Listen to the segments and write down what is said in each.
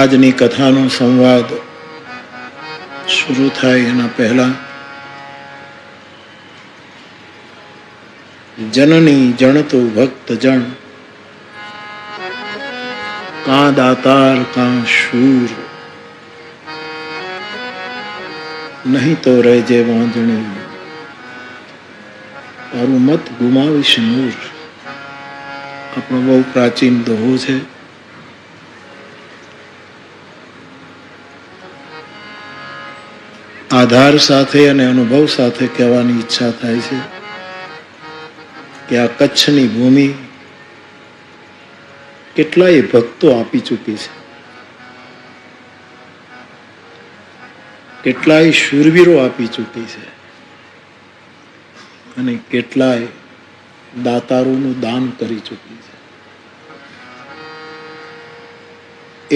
આજની કથાનો સંવાદ શરૂ થાય એના પહેલા જનની જણતો ભક્ત જણ, કાં દાતાર કાં શૂર, નહીં તો રહેજે વાંધણી, તારું મત ગુમાવીશ નૂર. આપણો બહુ પ્રાચીન દોહો છે. આધાર સાથે અને અનુભવ સાથે કહેવાની ઈચ્છા થાય છે કે આ કચ્છની ભૂમિ કેટલાય ભક્તો આપી ચૂકી છે, કેટલાય શૂરવીરો આપી ચૂકી છે અને કેટલાય દાતારોનું દાન કરી ચૂકી છે.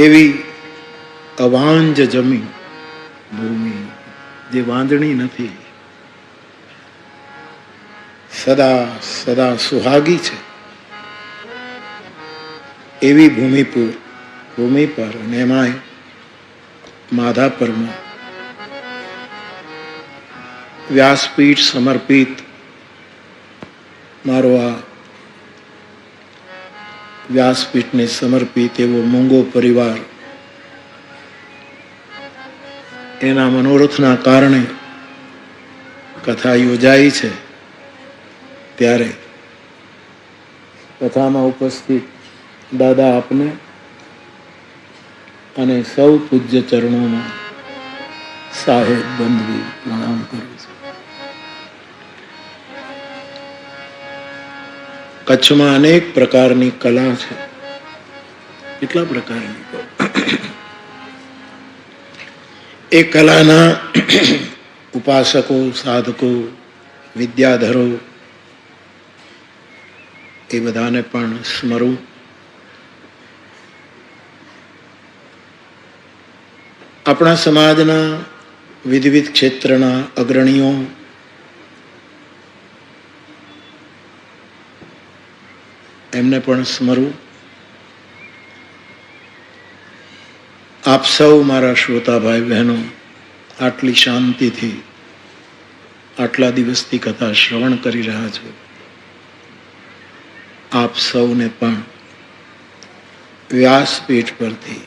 એવી અવાંજ જમીન ભૂમિ જે વાંદણી નથી, સદા સદા સુહાગી છે, એવી ભૂમિ પર અને એમાંય માધાપરમાં વ્યાસપીઠ સમર્પિત મારો આ વ્યાસપીઠને સમર્પિત એવો મૂંગો પરિવાર, એના મનોરથના કારણે કથા યોજાઈ છે. ત્યારે કથામાં ઉપસ્થિત દાદા આપને અને સૌ પૂજ્ય ચરણોમાં સાહેબ બંધવી પ્રણામ કરું છું. કચ્છમાં અનેક પ્રકારની કલા છે. કેટલા પ્રકારની? એ કલાના ઉપાસકો, સાધકો, વિદ્યાધરો, એ બધાને પણ સ્મરું. આપણા સમાજના વિવિધ ક્ષેત્રના અગ્રણીઓ, એમને પણ સ્મરું. આપ સૌ મારા શ્રોતા ભાઈ બહેનો આટલી શાંતિથી આટલા દિવસથી કથા શ્રવણ કરી રહ્યા છો, આપ સૌને પણ વ્યાસપીઠ પરથી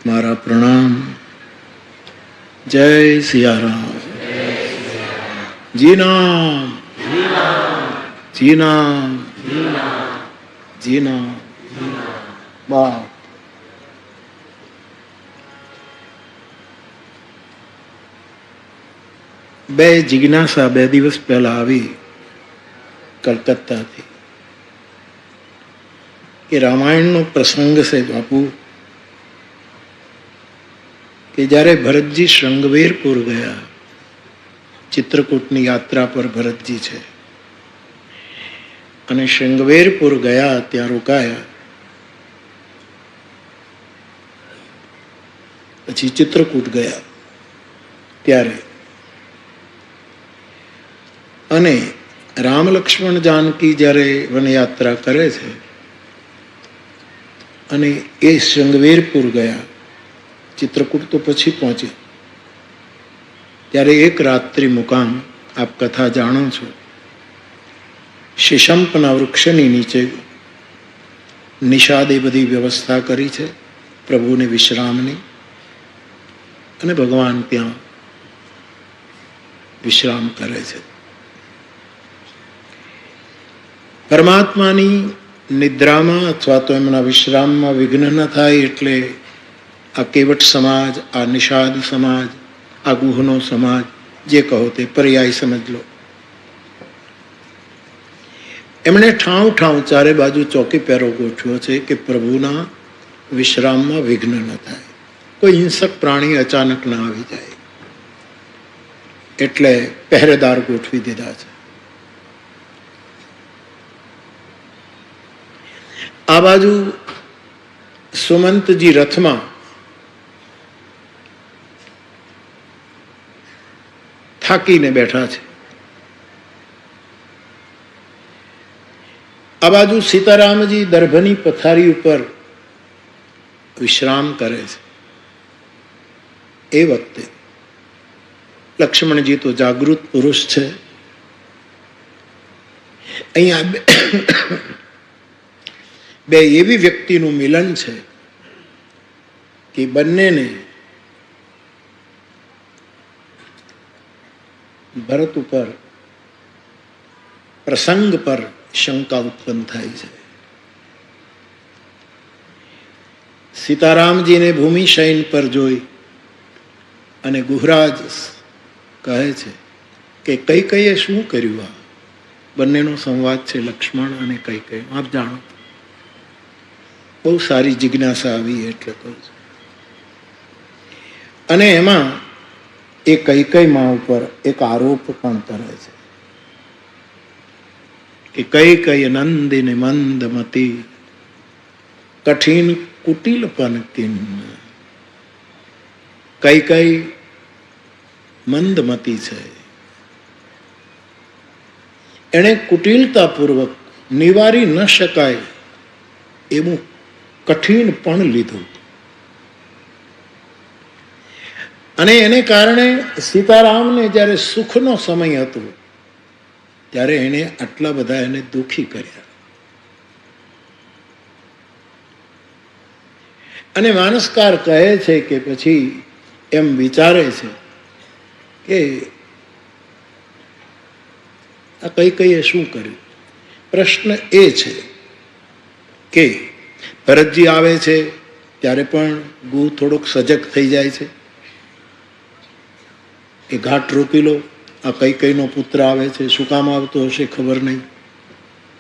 મારા પ્રણામ. જય સિયારામ. જી નામ, જી નામ, જી નામ. બા બે જિજ્ઞાસા 2 દિવસ પહેલા આવી કલકત્તાથી કે રામાયણનો પ્રસંગ છે બાપુ, કે જ્યારે ભરતજી શૃંગવેરપુર ગયા, ચિત્રકૂટની યાત્રા પર ભરતજી છે, અને શૃંગવેરપુર ગયા, ત્યાં રોકાયા, પછી ચિત્રકૂટ ગયા. ત્યારે અને રામ લક્ષ્મણ જાનકી જ્યારે વનયાત્રા કરે છે અને એ શૃંગવેરપુર ગયા, ચિત્રકૂટ તો પછી પહોંચ્યા, ત્યારે એક રાત્રિ મુકામ, આપ કથા જાણો છો, શીશંપના વૃક્ષની નીચે નિષાદે બધી વ્યવસ્થા કરી છે પ્રભુને વિશ્રામની, અને ભગવાન ત્યાં વિશ્રામ કરે છે. પરમાત્માની નિદ્રામાં અથવા તો એમના વિશ્રામમાં વિઘ્ન ન થાય એટલે આ કેવટ સમાજ, આ નિષાદ સમાજ, આ ગુહનો સમાજ જે કહો તે પર્યાય સમજ લો. એમણે ઠાવ ઠાવ ચારે બાજુ ચોકી પહેરો ગોઠવ્યો છે કે પ્રભુના વિશ્રામમાં વિઘ્ન ન થાય, કોઈ હિંસક પ્રાણી અચાનક ના આવી જાય, એટલે પહેરેદાર ગોઠવી દીધા છે. આ બાજુ સુમંતજી રથમાં થાકીને બેઠા છે. આ બાજુ સીતારામજી દર્ભની પથારી ઉપર વિશ્રામ કરે છે. એ વખતે લક્ષ્મણજી તો જાગૃત પુરુષ છે. અહીંયા બે એવી વ્યક્તિનું મિલન છે કે બંનેને ભરત ઉપર પ્રસંગ પર શંકા ઉત્પન્ન થાય છે. સીતારામજીને ભૂમિશયન પર જોઈ અને ગુહરાજ કહે છે કે કૈકેયીએ શું કર્યું? આ બંનેનો સંવાદ છે, લક્ષ્મણ અને કૈકેયી. આપ જાણો, બહુ સારી જિજ્ઞાસા આવી એટલે કહું છું. અને એમાં એ કૈકેયી માં ઉપર એક આરોપ પણ કરે છે કે કૈકેયી નંદિની મંદમતી કઠિન કુટિલપન કિન. કૈકેયી મંદમતી છે, એણે કુટિલતાપૂર્વક નિવારી ન શકાય એવું કઠિન પણ લીધું, અને એને કારણે સીતારામને જ્યારે સુખનો સમય હતો ત્યારે એને આટલા બધા એને દુઃખી કર્યા. અને માનસકાર કહે છે કે પછી એમ વિચારે છે કે આ કૈકેયીએ શું કર્યું? પ્રશ્ન એ છે કે ભરતજી આવે છે ત્યારે પણ ગુહ થોડોક સજગ થઈ જાય છે કે ઘાટ રોકી લો, આ કૈકેયીનો પુત્ર આવે છે, શું કામ આવતો હશે ખબર નહીં.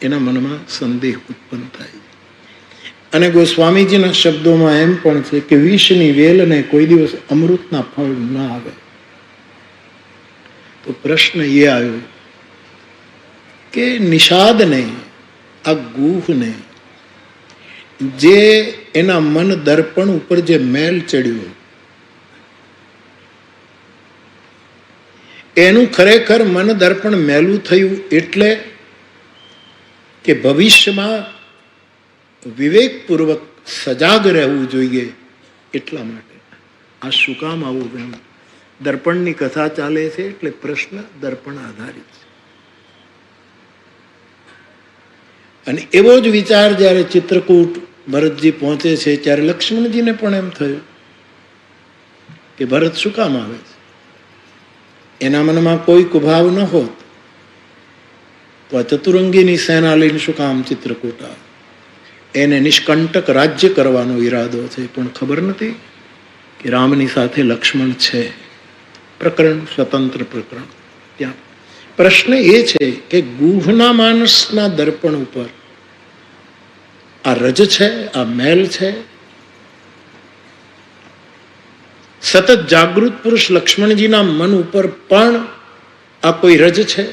એના મનમાં સંદેહ ઉત્પન્ન થાય. અને ગોસ્વામીજીના શબ્દોમાં એમ પણ છે કે વિષની વેલને કોઈ દિવસ અમૃતના ફળ ના આવે. તો પ્રશ્ન એ આવ્યો કે નિષાદને, આ ગુહને, જે એના મન દર્પણ ઉપર જે મેલ ચડ્યો, એનું ખરેખર મન દર્પણ મેલું થયું એટલે કે ભવિષ્યમાં વિવેકપૂર્વક સજાગ રહેવું જોઈએ એટલા માટે. આ શું કામ આવું? એમ દર્પણની કથા ચાલે છે એટલે પ્રશ્ન દર્પણ આધારિત છે. અને એવો જ વિચાર જ્યારે ચિત્રકૂટ ભરતજી પહોંચે છે ત્યારે લક્ષ્મણજીને પણ એમ થયું કે ભરત શું કામ આવે છે? એના મનમાં કોઈ કુભાવ ન હોત તો આ ચતુરંગીની સેના લઈને શું કામ ચિત્રકૂટ આવે? એને નિષ્કંટક રાજ્ય કરવાનો ઈરાદો છે, પણ ખબર નથી કે રામની સાથે લક્ષ્મણ છે. પ્રકરણ સ્વતંત્ર પ્રકરણ. ત્યાં પ્રશ્ન એ છે કે ગુહના માનસના દર્પણ ઉપર આ રજ છે, આ મેલ છે. સતત જાગૃત પુરુષ લક્ષ્મણજીના મન ઉપર પણ આ કોઈ રજ છે?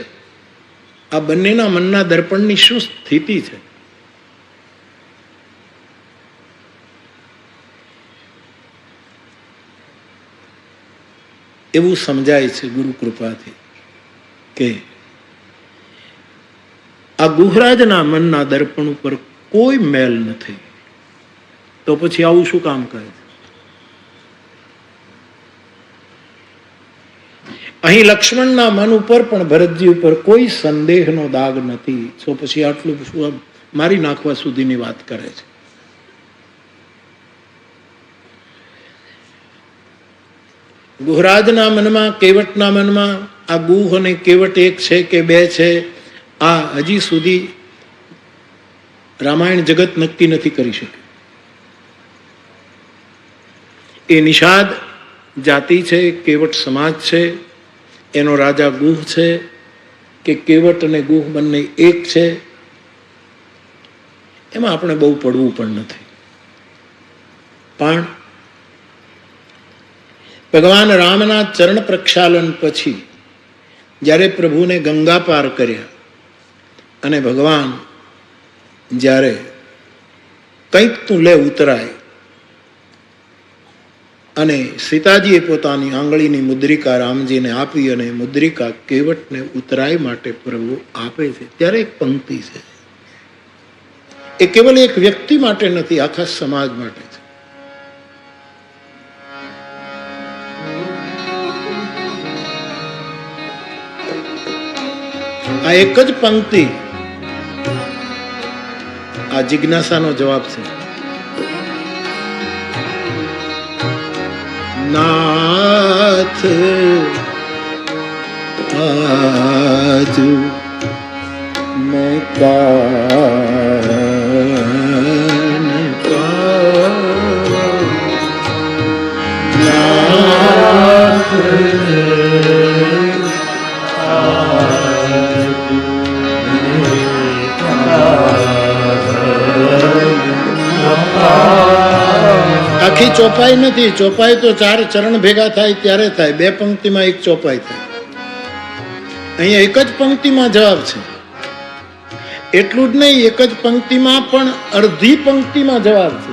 આ બંનેના મનના દર્પણની શું સ્થિતિ છે? એવું સમજાય છે ગુરુ કૃપાથી કે આ ગુહરાજના મનના દર્પણ ઉપર કોઈ મેલ નથી, તો પછી આવું શું કામ કરે છે? અહીં લક્ષ્મણના મન ઉપર પણ ભરતજી ઉપર કોઈ સંદેહનો દાગ નથી, તો પછી આટલું શું મારી નાખવા સુધીની વાત કરે છે? ગુહરાજના મનમાં, કેવટના મનમાં આ ગુહ અને કેવટ એક છે કે બે છે, આ હજી સુધી રામાયણ જગત નક્કી નથી કરી શક્યું. એ નિષાદ જાતિ છે, કેવટ સમાજ છે, એનો રાજા ગુહ છે કે કેવટ અને ગુહ બંને એક છે, એમાં આપણે બહુ પડવું પણ નથી. પણ ભગવાન રામના ચરણ પ્રક્ષાલન પછી જ્યારે પ્રભુને ગંગા પાર કર્યા અને ભગવાન જ્યારે કંઈક તું લે ઉતરાય અને સીતાજીએ પોતાની આંગળીની મુદ્રિકા રામજીને આપી અને મુદ્રિકા કેવટને ઉતરાય માટે પ્રભુ આપે છે, ત્યારે એક પંક્તિ છે. એ કેવલ એક વ્યક્તિ માટે નથી, આખા સમાજ માટે છે. આ એક જ પંક્તિ આ જિજ્ઞાસાનો જવાબ છે. નાથ આજ મેં કાન નાથ આખી ચોપાઈ નથી. ચોપાઈ તો 4 ચરણ ભેગા થાય ત્યારે થાય, 2 પંક્તિમાં એક ચોપાઈ થાય. અહીંયા એક જ પંક્તિમાં જવાબ છે. એટલું જ નહીં, એક જ પંક્તિમાં પણ અડધી પંક્તિમાં જવાબ છે.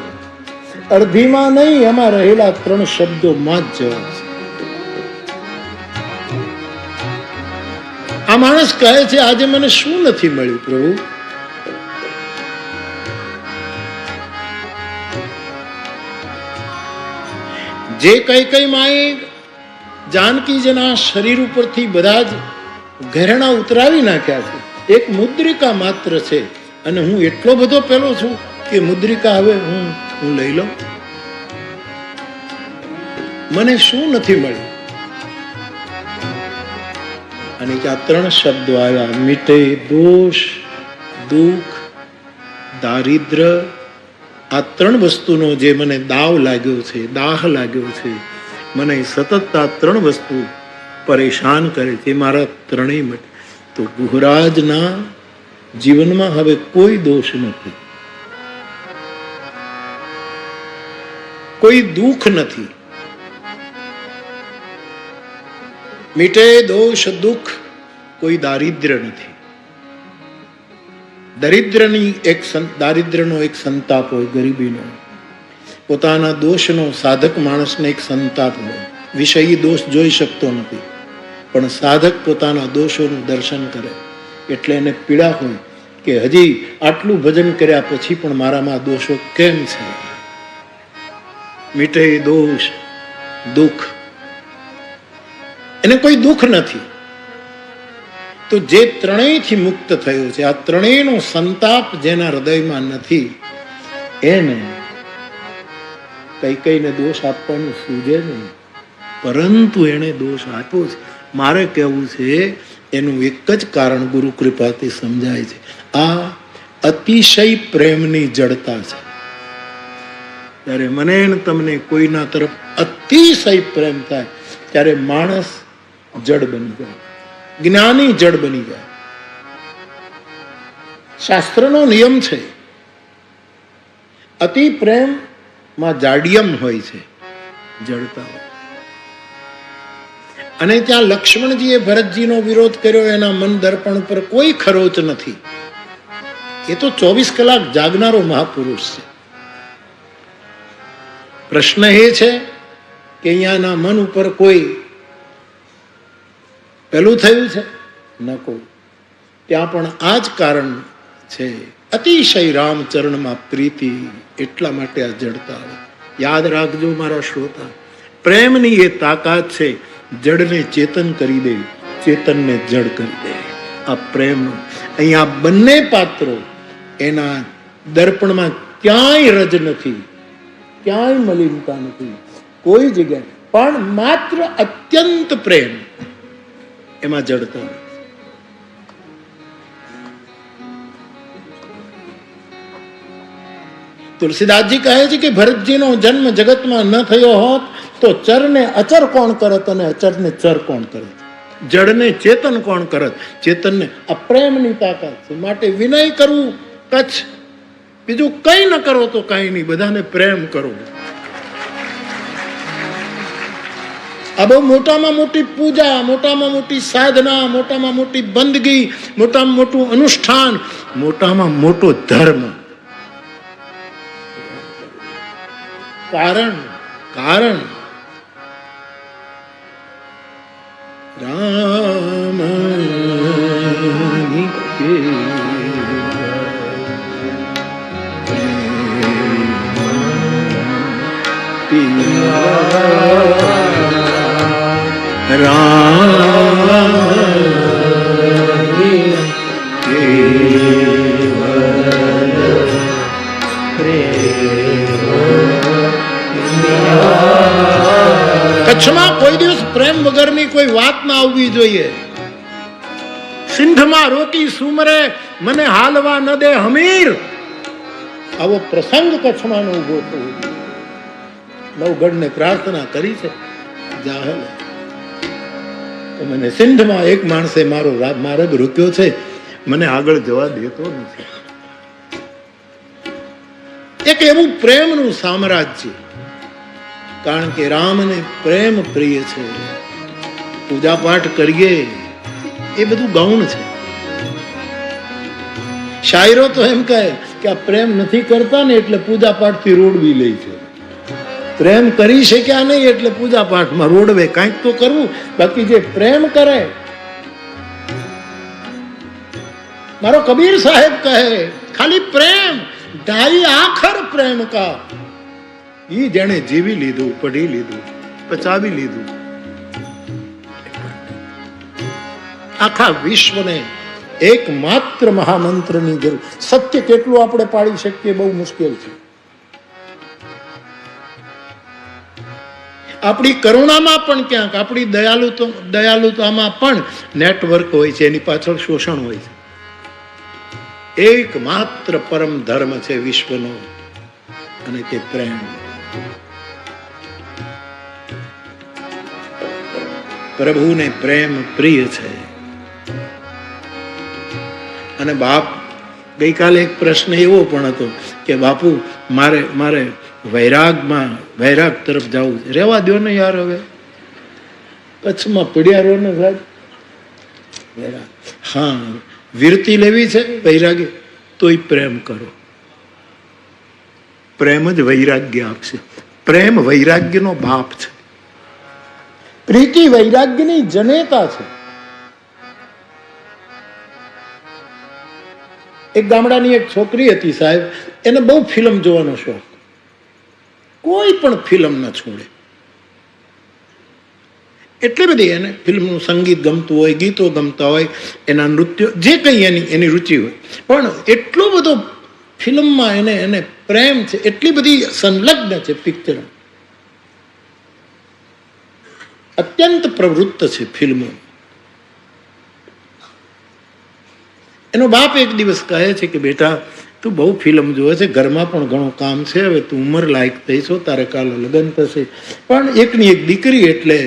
અડધીમાં નહીં, એમાં રહેલા 3 શબ્દોમાં જ જવાબ છે. આ માણસ કહે છે આજે મને શું નથી મળ્યું પ્રભુ? જે કઈ માએ જાનકીજીના શરીર ઉપરથી બધા જ ઘરેણા ઉતરાવી નાખ્યા છે, એક મુદ્રિકા માત્ર છે અને હું એટલો બધો પેલો છું કે મુદ્રિકા હવે હું લઈ લઉં. મને શું નથી મળ્યું? અને ત્યાં 3 શબ્દો આવ્યા, મિટે દોષ, દુઃખ, દારિદ્ર્ય. આ 3 વસ્તુનો જે મને દાવ લાગ્યો છે, દાહ લાગ્યો છે, મને સતત આ 3 વસ્તુ પરેશાન કરે છે, મારા 3ય મટે. તો ગુહરાજના જીવનમાં હવે કોઈ દોષ નથી, કોઈ દુઃખ નથી. મીટે દોષ દુઃખ, કોઈ દારિદ્ર્ય નથી. દારિદ્ર્યનો એક સંતાપ હોય, ગરીબીનો, પોતાના દોષનો સાધક માણસને એક સંતાપ હોય. વિષયી દોષ જોઈ શકતો નથી, પણ સાધક પોતાના દોષોનું દર્શન કરે એટલે એને પીડા હોય કે હજી આટલું ભજન કર્યા પછી પણ મારામાં દોષો કેમ છે. મીટે દોષ દુઃખ, એને કોઈ દુઃખ નથી. તો જે 3થી મુક્ત થયો છે, આ 3નો સંતાપ જેના હૃદયમાં નથી, એને કઈને દોષ આપવાનું સૂજે નહીં, પરંતુ એને દોષ આપ્યો છે. મારે કહેવું છે એનું એક જ કારણ ગુરુ કૃપાથી સમજાય છે. આ અતિશય પ્રેમની જડતા છે. ત્યારે મને ને તમને કોઈના તરફ અતિશય પ્રેમ થાય ત્યારે માણસ જડ બની જાય, જ્ઞાની જડ બની જાય. શાસ્ત્રનો નિયમ છે, અતિ પ્રેમમાં જાડિયમ હોય છે, જડતા હોય. અને ત્યાં લક્ષ્મણજીએ ભરતજીનો વિરોધ કર્યો, એના મન દર્પણ પર કોઈ ખરોચ નથી. એ તો 24 કલાક જાગનારો મહાપુરુષ છે. પ્રશ્ન એ છે કે અહીંયાના મન ઉપર કોઈ પેલું થયું છે? નકો. ત્યાં પણ આ જ કારણ છે, અતિશય રામચરણમાં પ્રીતિ, એટલા માટે આ જડતા હોય. યાદ રાખજો મારા શ્રોતા, પ્રેમની એ તાકાત છે, જડને ચેતન કરી દે, ચેતનને જડ કરી દે. આ પ્રેમ. અહીંયા બંને પાત્રો, એના દર્પણમાં ક્યાંય રજ નથી, ક્યાંય મલિનતા નથી, કોઈ જગ્યાએ. પણ માત્ર અત્યંત પ્રેમ, એમાં જડતા. તુલસીદાસજી કહે છે કે ભરતજીનો જન્મ જગતમાં ન થયો હોત તો ચરને અચર કોણ કરત અને અચરને ચર કોણ કરત. જડને ચેતન કોણ કરત? ચેતનને અપ્રેમની તાકાત છે. માટે વિનય કરવું કચ્છ, બીજું કઈ ન કરો તો કઈ નહીં, બધાને પ્રેમ કરો. આ બહુ મોટામાં મોટી પૂજા, મોટામાં મોટી સાધના, મોટામાં મોટી બંદગી, મોટામાં મોટું અનુષ્ઠાન, મોટામાં મોટો ધર્મ. કારણ રામ કચ્છમાં કોઈ દિવસ પ્રેમ વગરની કોઈ વાત ના આવવી જોઈએ. સિંધમાં રોકી સુમરે મને હાલવા ન દે હમીર, આવો પ્રસંગ કચ્છમાં ઉભો થયો. નવગઢને પ્રાર્થના કરી છે, જાહલ તો મને સિંધમાં એક માણસે મારો માર્ગ રોક્યો છે, મને આગળ જવા દેતો નથી. એક એવું પ્રેમનું સામ્રાજ્ય, કારણ કે રામને પ્રેમ પ્રિય છે. પૂજા પાઠ કરીએ એ બધું ગૌણ છે. શાયરો તો એમ કહે કે આ પ્રેમ નથી કરતા ને એટલે પૂજા પાઠ થી રોડવી લે છે. પ્રેમ કરી શક્યા નહીં એટલે પૂજા પાઠમાં રોડવે. કાંઈક તો કરવું. બાકી જે પ્રેમ કરે, મારો કબીર સાહેબ કહે ખાલી પ્રેમ ઢાઈ આખર પ્રેમ કા, ઈ જેણે જીવી લીધું, પઢી લીધું, પચાવી લીધું. આખા વિશ્વને એકમાત્ર મહામંત્રની જરૂર. સત્ય કેટલું આપણે પાડી શકીએ બહુ મુશ્કેલ છે. આપણી કરુણામાં પણ ક્યાંક, આપણી દયાલુતામાં પણ નેટવર્ક હોય છે, એની પાછળ શોષણ હોય છે. એકમાત્ર પરમ ધર્મ છે વિશ્વનો, અને તે પ્રેમ. પ્રભુને પ્રેમ પ્રિય છે. અને બાપ, ગઈકાલે એક પ્રશ્ન એવો પણ હતો કે બાપુ મારે વૈરાગ તરફ જવું છે. રહેવા દો ને યાર, હવે કચ્છમાં પડ્યા રહો ને સાહેબ. હા, વિરતી લેવી છે વૈરાગ્ય, તોય પ્રેમ કરો. પ્રેમ જ વૈરાગ્ય આપશે. પ્રેમ વૈરાગ્યનો બાપ છે. પ્રીતિ વૈરાગ્યની જનેતા છે. એક ગામડાની એક છોકરી હતી સાહેબ, એને બહુ ફિલ્મ જોવાનો શોખ. કોઈ પણ ફિલ્મ ન છોડે. એટલી બધી એને ફિલ્મનું સંગીત ગમતું હોય, ગીતો ગમતા હોય, એના નૃત્યો, જે કંઈ એની રુચિ હોય. પણ એટલો બધો ફિલ્મમાં એને પ્રેમ છે, એટલી બધી સંલગ્ન છે પિક્ચર, અત્યંત પ્રવૃત્ત છે ફિલ્મો. એનો બાપ એક દિવસ કહે છે કે બેટા, તું બહુ ફિલ્મ જોવે છે, ઘરમાં પણ ઘણું કામ છે, હવે તું ઉંમર લાયક થઈશો, તારે કાલે લગ્ન થશે, પણ એકની એક દીકરી એટલે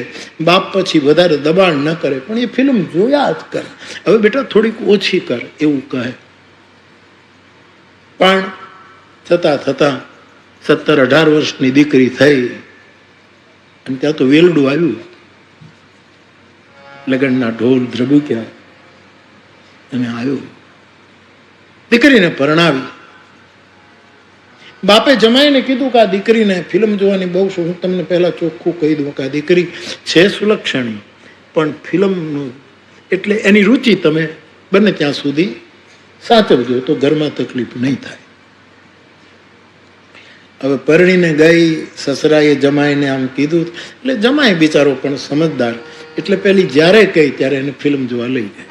બાપ પછી વધારે દબાણ ન કરે, પણ એ ફિલ્મ જોયા જ કરે. હવે બેટા થોડીક ઓછી કર, એવું કહે. પણ થતા 17-18 વર્ષની દીકરી થઈ, અને ત્યાં તો વેલડું આવ્યું. લગ્નના ઢોલ ધ્રબુક્યા અને આવ્યું. દીકરીને પરણાવી. બાપે જમાઈને કીધું કે આ દીકરીને ફિલ્મ જોવાની બહુ શોખ. હું તમને પહેલા ચોખ્ખું કહી દઉં કે આ દીકરી છે સુલક્ષણી, પણ ફિલ્મનું એટલે એની રુચિ તમે બને ત્યાં સુધી સાચવજો, તો ઘરમાં તકલીફ નહીં થાય. હવે પરણીને ગઈ, સસરાએ જમાઈને આમ કીધું, એટલે જમાય બિચારો પણ સમજદાર, એટલે પેલી જ્યારે કહી ત્યારે એને ફિલ્મ જોવા લઈ જાય.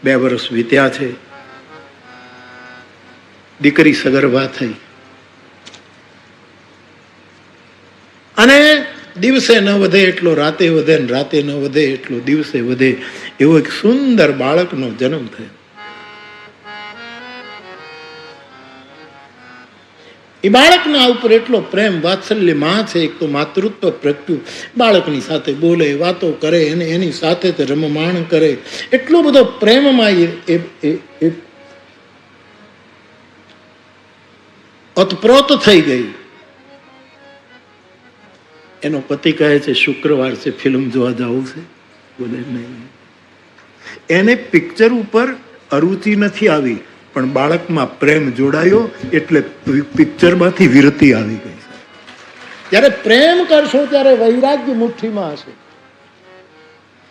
2 વર્ષ વીત્યા છે. દીકરી સગર્ભા થઈ, અને દિવસે ન વધે એટલો રાતે વધે, ને રાતે ન વધે એટલો દિવસે વધે, એવો એક સુંદર બાળકનો જન્મ થયો. એ બાળકના ઉપર એટલો પ્રેમ વાત્સલ્ય માં છે. એક તો માતૃત્વ પ્રગટ્યું, બાળકની સાથે બોલે, વાતો કરે, અને એની સાથે તે રમમાણ કરે, એટલો બધો પ્રેમમાં એ ઓતપ્રોત થઈ ગઈ. એનો પતિ કહે છે શુક્રવાર છે, ફિલ્મ જોવા જવું છે. બોલે નહીં. એને પિક્ચર ઉપર અરુચિ નથી આવી, પણ બાળકમાં પ્રેમ જોડાયો એટલે પિક્ચરમાંથી વિરતિ આવી ગઈ. જ્યારે પ્રેમ કરશો ત્યારે વૈરાગ્ય મુઠ્ઠીમાં હશે.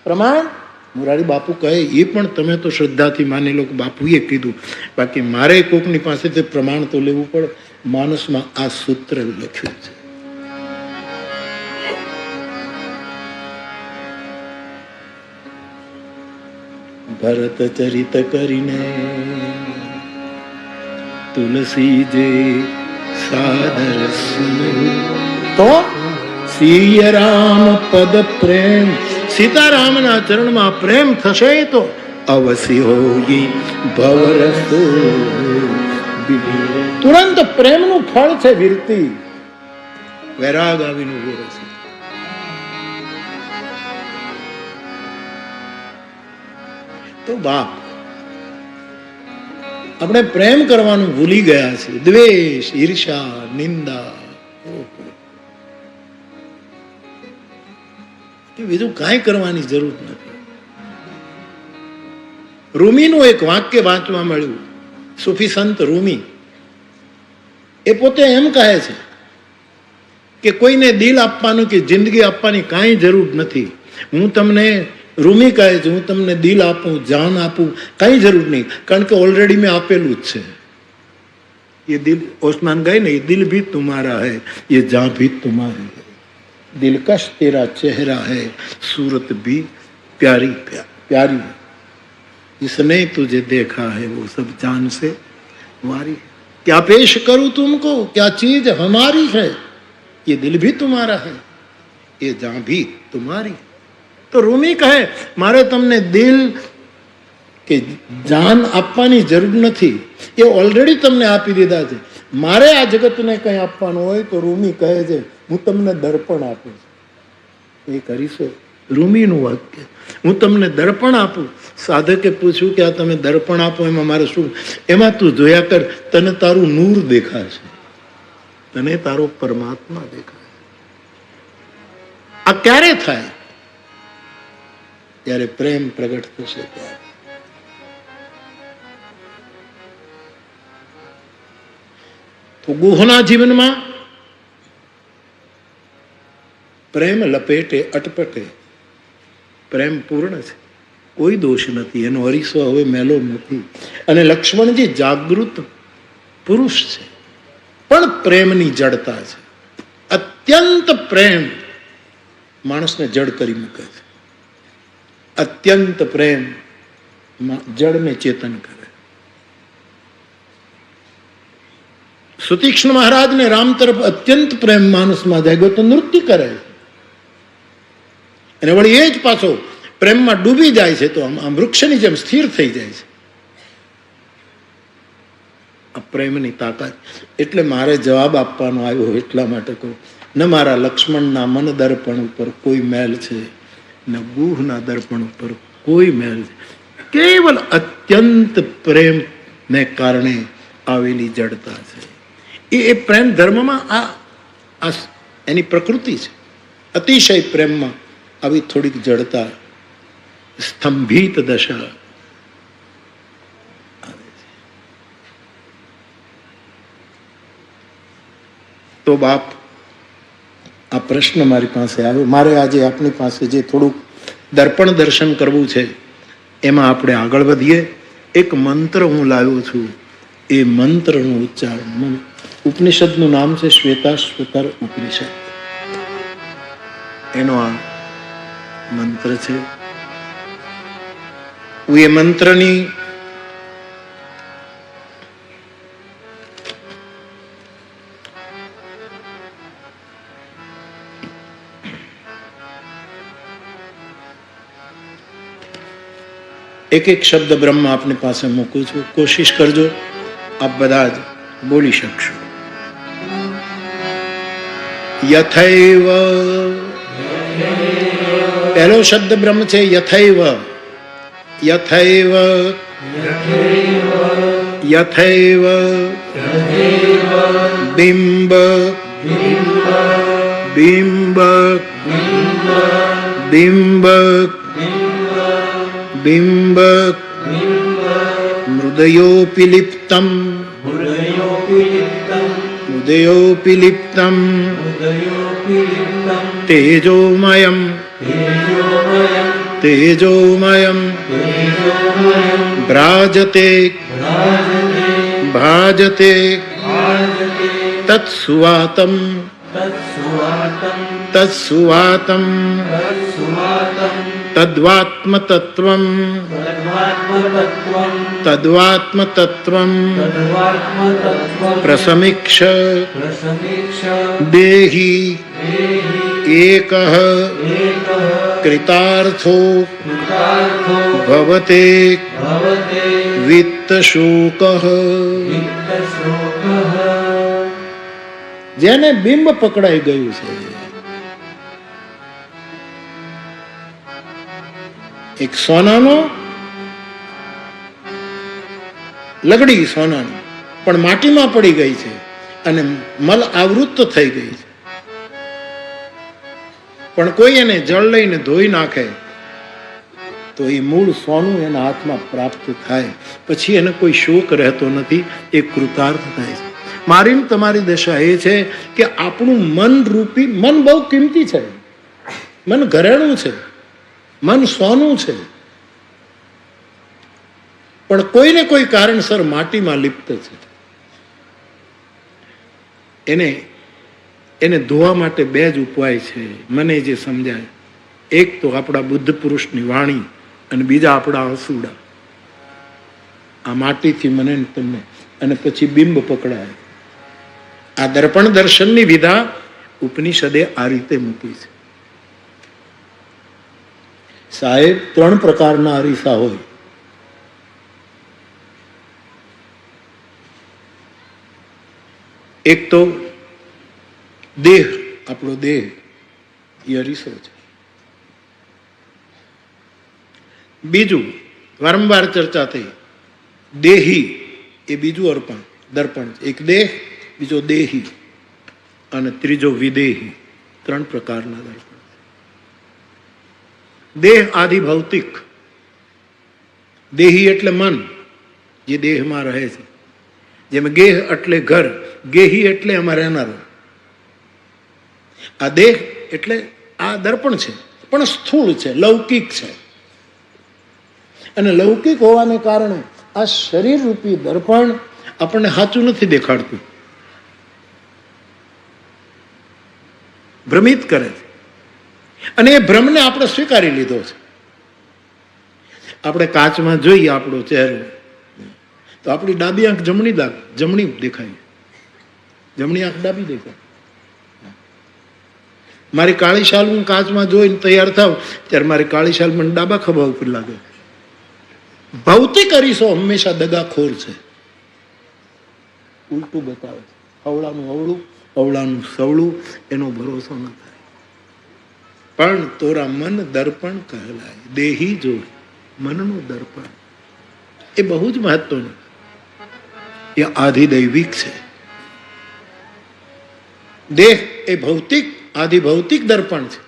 પ્રમાણ મોરારી બાપુ કહે, એ પણ તમે તો શ્રદ્ધાથી માની લો કે બાપુએ કીધું, બાકી મારે કોકની પાસેથી પ્રમાણ તો લેવું પડે. માનસમાં આ સૂત્ર લખ્યું છે. ભરત ચરિત કરીને તુલસી જે સાદર તો સિય રામ પદ પ્રેમ, સીતારામના ચરણમાં પ્રેમ થશે તો અવશ્ય હોગી ભવરસ. તુરંત પ્રેમનું ફળ છે વિરતિ, વૈરાગ આવીનું ગોરસ. તો બાપ આપણે પ્રેમ કરવાનું ભૂલી ગયા છે. દ્વેષ, ઈર્ષા, નિંદા, બીજું કાંઈ કરવાની જરૂર નથી. રૂમીનું એક વાક્ય વાંચવા મળ્યું. સૂફી સંત રૂમી એ પોતે એમ કહે છે કે કોઈને દિલ આપવાનું કે જિંદગી આપવાની કાંઈ જરૂર નથી. હું તમને, રૂમી કહે છે, હું તમને દિલ આપું, જાન આપું, કઈ જરૂર નહીં, કારણ કે ઓલરેડી મેં આપેલું જ છે. ये दिल, ओस्मान गए ना, ये दिल भी तुम्हारा है, ये जान भी तुम्हारी है, दिलकश तेरा चेहरा है, सूरत भी प्यारी प्यारी है, जिसने तुझे देखा है वो सब जान से वारी है. क्या पेश करूं तुमको, क्या चीज हमारी है, ये दिल भी तुम्हारा है, ये जान भी तुम्हारी. તો રૂમી કહે, મારે તમને દિલ કે જાન આપવાની જરૂર નથી, એ ઓલરેડી તમને આપી દીધા છે. મારે આ જગતને કંઈ આપવાનું હોય તો રૂમી કહે છે હું તમને દર્પણ આપું છું. એ કરીશો? રૂમીનું વાક્ય, હું તમને દર્પણ આપું. સાધકે પૂછ્યું કે આ તમે દર્પણ આપો એમાં મારે શું? એમાં તું જોયા કર, તને તારું નૂર દેખાશે, તને તારો પરમાત્મા દેખાશે. આ ક્યારે થાય? જ્યારે પ્રેમ પ્રગટ થશે ત્યારે. તો ગુહના જીવનમાં પ્રેમ લપેટે અટપટે, પ્રેમ પૂર્ણ છે, કોઈ દોષ નથી, એનો અરીસો હવે મેલો નથી. અને લક્ષ્મણજી જાગૃત પુરુષ છે, પણ પ્રેમની જડતા છે. અત્યંત પ્રેમ માણસને જડ કરી મૂકે છે. અત્યંત પ્રેમ જડને ચેતન કરે. સુતીક્ષ્ણ મહારાજને રામ તરફ અત્યંત પ્રેમ માણસમાં જાગ્યો તો નૃત્ય કરે અને વળી એ જ પાછો પ્રેમમાં ડૂબી જાય છે તો આમ વૃક્ષની જેમ સ્થિર થઈ જાય છે. આ પ્રેમની તાકાત. એટલે મારે જવાબ આપવાનો આવ્યો એટલા માટે કહું, ન મારા લક્ષ્મણના મન દર્પણ ઉપર કોઈ મેલ છે, ન ગુહના દર્પણ ઉપર કોઈ મેલ છે. કેવલ અત્યંત પ્રેમને કારણે આવેલી જડતા છે. એ પ્રેમ ધર્મમાં આ એની પ્રકૃતિ છે. અતિશય પ્રેમમાં આવી થોડીક જડતા, સ્તંભિત દશા આવે છે. તો બાપ, આ પ્રશ્ન મારી પાસે આવ્યો. મારે આજે આપણી પાસે જે થોડુંક દર્પણ દર્શન કરવું છે એમાં આપણે આગળ વધીએ. એક મંત્ર હું લાવ્યો છું, એ મંત્રનું ઉચ્ચારણ. ઉપનિષદનું નામ છે શ્વેતાશ્વતર ઉપનિષદ. એનો આ મંત્ર છે. હું એ મંત્રની એક એક શબ્દ બ્રહ્મ આપની પાસે મૂકું છું. કોશિશ કરજો આપ બધા જ બોલી શકશો. યથૈવ, પહેલો શબ્દ બ્રહ્મ છે યથૈવ. યથૈવ યથૈવ બિંબ બિંબ બિંબ બિંબ મૃદયોપી લિપ્તમ મૃદયોપી લિપ્તમ તેજોમયમ તેજોમયમ ભ્રાજતે ભાજતે તત્સુવાતમ તત્સુવાતમ તદ્વાત્મતત્વમ તદ્વાત્મતત્વમ પ્રસમીક્ષ દેહી એકઃ કૃતાર્થો ભવતે વિત્તશોકઃ. જેને બિંબ પકડાઈ ગયું છે, એક સોનાનો લગડી સોનાની પણ માટીમાં પડી ગઈ છે અને મલ આવૃત્ત થઈ ગઈ છે, પણ કોઈ એને જળ લઈને ધોઈ નાખે તો એ મૂળ સોનું એના હાથમાં પ્રાપ્ત થાય, પછી એને કોઈ શોક રહેતો નથી, એ કૃતાર્થ થાય છે. મારી તમારી દશા એ છે કે આપણું મન રૂપી, મન બહુ કિંમતી છે, મન ઘરેણું છે, મન સોનું છે, પણ કોઈને કોઈ કારણસર માટીમાં લિપ્ત છે. એને ધોવા માટે બે જ ઉપાય છે, મને જે સમજાય. એક તો આપણા બુદ્ધ પુરુષની વાણી અને બીજા આપણા આંસુડા. આ માટીથી મને તમને, અને પછી બિંબ પકડાય. આ દર્પણ દર્શનની વિધા ઉપનિષદે આ રીતે મૂકી છે. સાહેબ, 3 પ્રકારના અરીસા હોય. એક તો દેહ, આપણો દેહ એ અરીસો છે. બીજું વારંવાર ચર્ચા થઈ, દેહી એ બીજું અર્પણ દર્પણ છે. એક દેહ, બીજો દેહી અને ત્રીજો વિદેહી. 3 પ્રકારના દર્પણ. દેહ આદિ ભૌતિક, દેહી એટલે મન જે દેહમાં રહે છે. જેમ ગેહ એટલે ઘર, ગેહી એટલે એમાં રહેનારો. આ દેહ એટલે આ દર્પણ છે, પણ સ્થૂળ છે, લૌકિક છે. અને લૌકિક હોવાને કારણે આ શરીર રૂપી દર્પણ આપણને સાચું નથી દેખાડતું, ભ્રમિત કરે છે. અને એ ભ્રમને આપણે સ્વીકારી લીધો છે. આપણે કાચમાં જોઈએ આપણો ચહેરો તો આપણી ડાબી આંખ જમણી દેખાય, જમણી આંખ ડાબી દેખાય. મારી કાળી શાલ હું કાચમાં જોઈને તૈયાર થાવ ત્યારે મારી કાળી શાલ મને ડાબા ખભા ઉપર લાગે. ભૌતિક અરીસો હંમેશા દગાખોર છે, ઉલટું બતાવે છે. અવળાનું અવળું, અવળાનું સવળું, એનો ભરોસો ન થાય. પણ તોરા મન દર્પણ કહેલાય. દેહી જો મનનું દર્પણ એ બહુ જ મહત્વનું, એ આધિદૈવિક છે. દેહ એ ભૌતિક, આધિભૌતિક દર્પણ છે.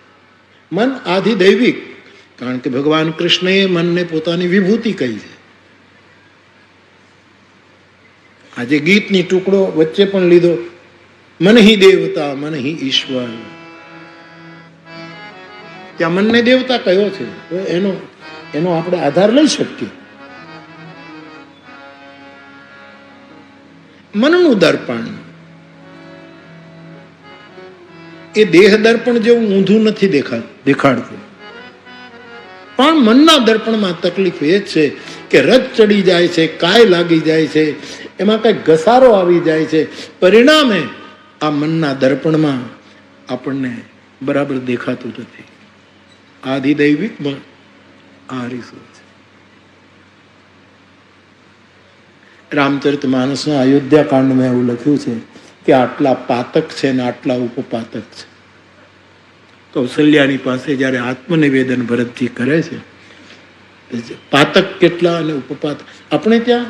મન આધિદૈવિક, કારણ કે ભગવાન કૃષ્ણએ મનને પોતાની વિભૂતિ કહી છે. આજે ગીતની ટુકડો વચ્ચે પણ લીધો, મન હિ દેવતા મન હિ ઈશ્વર. ત્યાં મનને દેવતા કયો છે, તો એનો આપણે આધાર લઈ શકીએ. મનનું દર્પણ એ દેહ દર્પણ જેવું ઊંધું નથી દેખાડતું. પણ મનના દર્પણમાં તકલીફ એ છે કે રજ ચડી જાય છે, કાય લાગી જાય છે, એમાં કઈ ઘસારો આવી જાય છે. પરિણામે આ મનના દર્પણમાં આપણને બરાબર દેખાતું નથી. આધિદૈવિક આ અરીસો છે. રામચરિત માનસના અયોધ્યા કાંડમાં એવું લખ્યું છે કે આટલા પાતક છે ને આટલા ઉપપાતક છે. કૌશલ્યાની પાસે જ્યારે આત્મનિવેદન ભરતજી કરે છે, પાતક કેટલા અને ઉપપાતક, આપણે ત્યાં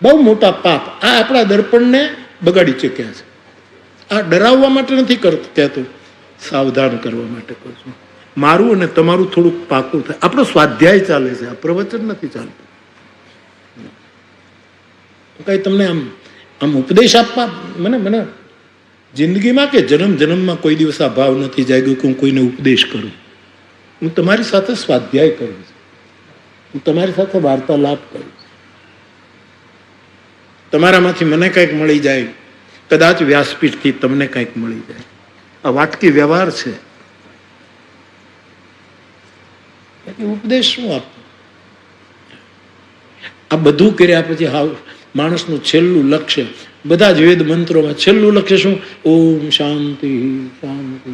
બહુ મોટા પાપ આ આપણા દર્પણને બગાડી ચૂક્યા છે. આ ડરાવવા માટે નથી કહેતો, સાવધાન કરવા માટે કહું છું. મારું અને તમારું થોડુંક પાકું થાય. આપણો સ્વાધ્યાય ચાલે છે, આ પ્રવચન નથી ચાલતું. કઈ તમને આમ ઉપદેશ આપવા મને જિંદગીમાં કે જન્મ જન્મમાં કોઈ દિવસ આ ભાવ નથી જાગ્યો કે હું કોઈને ઉપદેશ કરું. હું તમારી સાથે સ્વાધ્યાય કરું છું, હું તમારી સાથે વાર્તાલાપ કરું છું. તમારામાંથી મને કંઈક મળી જાય, કદાચ વ્યાસપીઠથી તમને કંઈક મળી જાય. આ વાટકી વ્યવહાર છે. ઉપદેશ શું આપવો? આ બધું કર્યા પછી માણસનું છેલ્લું લક્ષ્ય, બધા જ વેદ મંત્રોમાં છેલ્લું લક્ષ્ય શું? ઓમ શાંતિ શાંતિ.